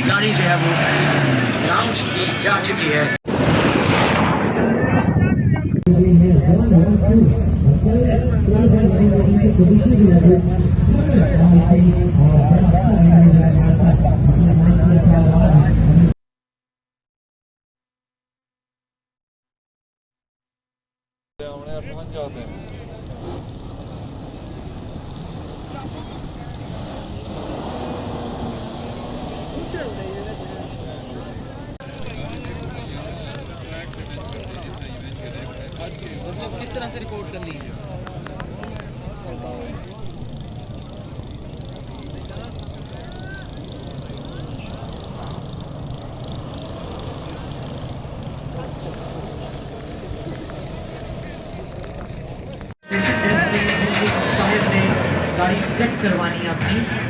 गाड़ी जो है वो लॉन्च की जा चुकी है। पहुंच जाते हैं। मतलब किस तरह से रिकॉर्ड कर ली है? गाड़ी चेक करवानी है अपनी।